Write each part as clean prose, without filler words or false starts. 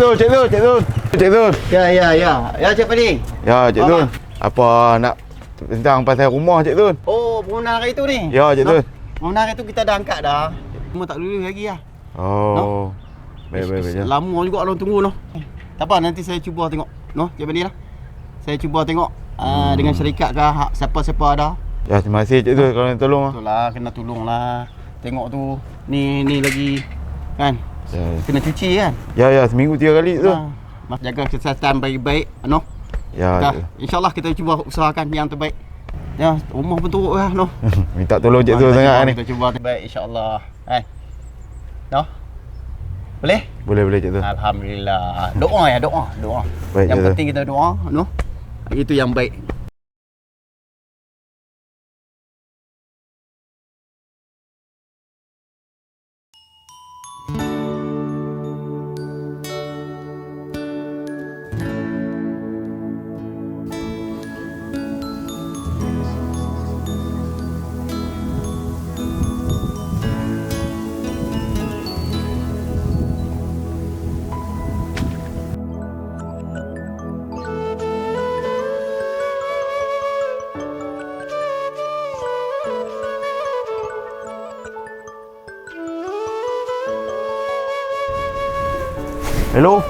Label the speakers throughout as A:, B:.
A: Zul. Cik Zul.
B: Ya, Cik Padi.
A: Ya, Cik Zul. Apa nak tentang pasal rumah Cik Zul?
B: Oh, permohonan hari tu ni.
A: Ya, Cik Zul.
B: Permohonan hari tu kita dah angkat dah. Cuma tak lulus lagi lah.
A: Oh. Baik.
B: Lama juga orang tunggu noh. Tak apa, nanti saya cuba tengok. Noh, Cik Padi lah. Saya cuba tengok dengan syarikat ke siapa-siapa ada.
A: Ya, terima kasih Cik Zul kalau nak tolong.
B: Betul lah, kena tolong lah. Tengok tu, ni lagi kan.
A: Ya.
B: Kena cuci kan.
A: Ya, seminggu 3 kali tu.
B: Mas jaga kesihatan baik-baik, noh.
A: Ya.
B: InsyaAllah kita cuba usahakan yang terbaik. Ya, rumah pun teruk lah, noh.
A: Minta tolong Cik Zul sangat ni.
B: Kita cuba terbaik insyaAllah. Noh. Boleh?
A: Boleh Cik Zul.
B: Alhamdulillah. Doa.
A: Baik,
B: Yang
A: Cik Zul.
B: penting kita doa, noh. Itu yang baik.
A: Hello.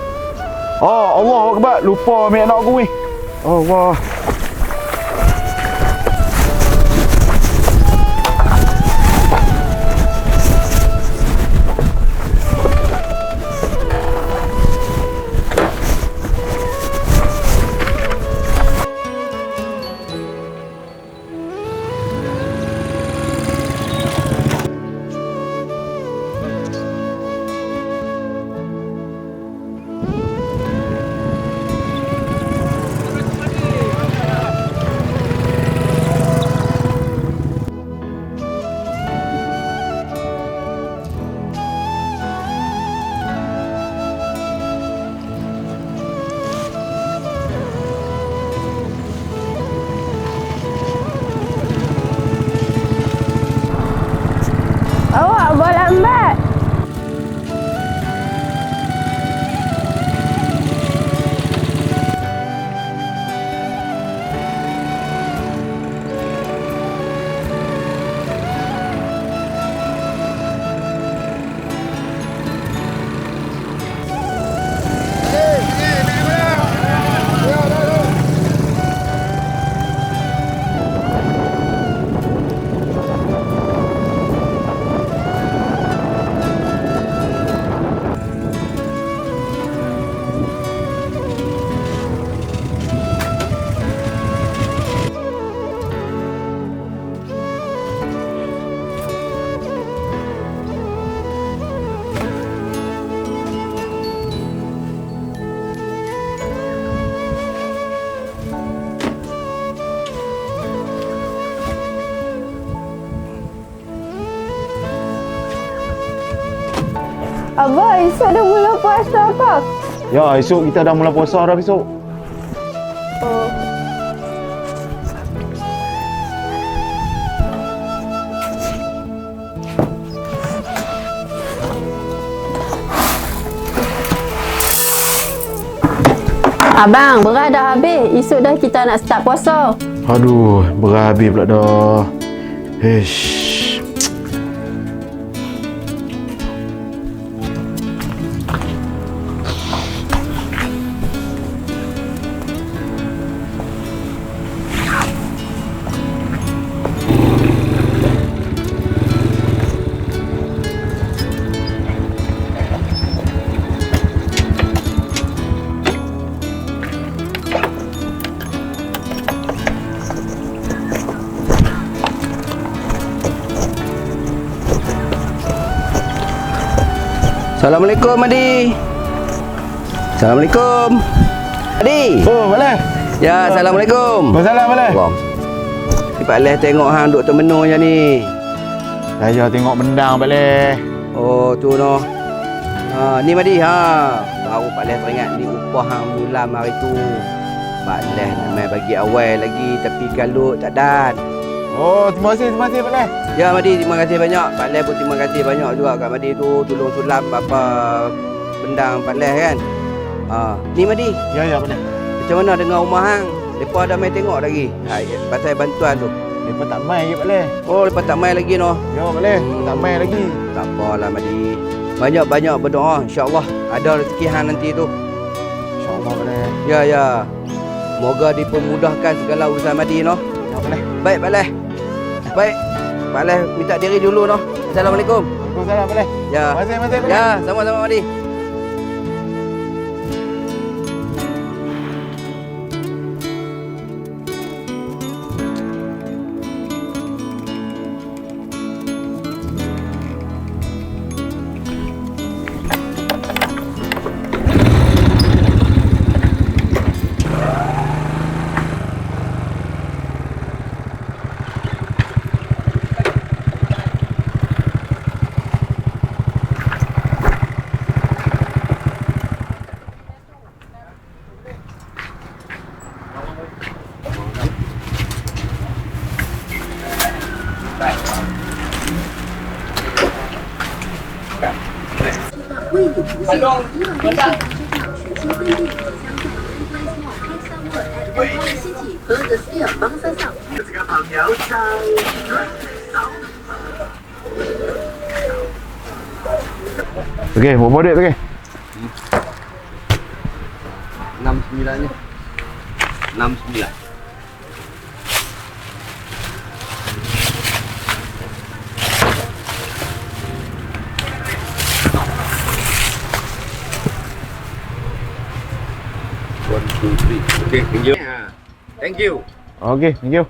A: Oh, Allah Akbar. Lupa ambil anak aku ni. Allah.
C: Awak buat lambat. Abah, esok dah mula puasa apa?
A: Ya, esok kita dah mula puasa dah besok.
C: Oh. Abang, beras dah habis. Esok dah kita nak start puasa.
A: Aduh, beras habis pula dah. Ish.
D: Assalamualaikum Adi. Assalamualaikum. Adi.
A: Oh, boleh.
D: Ya, Assalamualaikum.
A: Waalaikumsalam, boleh.
D: Wong. Si Pak Leh tengok hang duk termenung je ni.
A: Saya tengok bendang boleh.
D: Oh, tu noh. Ni Madi baru Pak Leh teringat ni upah hang bulan hari tu. Pak Leh nak bagi awal lagi tapi kalut tak dan.
A: Oh, terima kasih Pak Leh.
D: Ya Madi, terima kasih banyak. Pak Leh pun terima kasih banyak juga kat Madi tu tolong sulam apa bendang Pak Leh kan. Ni Madi,
A: Ya, ya, boleh.
D: macam mana dengan rumah hang? Depa ada mai tengok lagi. Pasal bantuan tu.
A: Lepas tak main je boleh.
D: Oh, lepas tak mai lagi noh.
A: Ya, boleh. Tak main lagi.
D: Tak apalah Madi. Banyak-banyak berdoa, insya-Allah ada rezeki hang nanti tu.
A: InsyaAllah boleh.
D: Ya, ya. Moga dipermudahkan segala urusan Madi noh.
A: Ya, boleh.
D: Baik, Pak Leh. Baik. Pak Leh minta diri dulu noh. Assalamualaikum.
A: Waalaikumsalam, boleh.
D: Ya.
A: Masih, boleh.
D: Ya, sama-sama Madi.
A: Okey, berapa duit tu ke?
D: 69 ni. 69. One, two, three. Okay, thank you. Thank you.
A: Okey, thank you.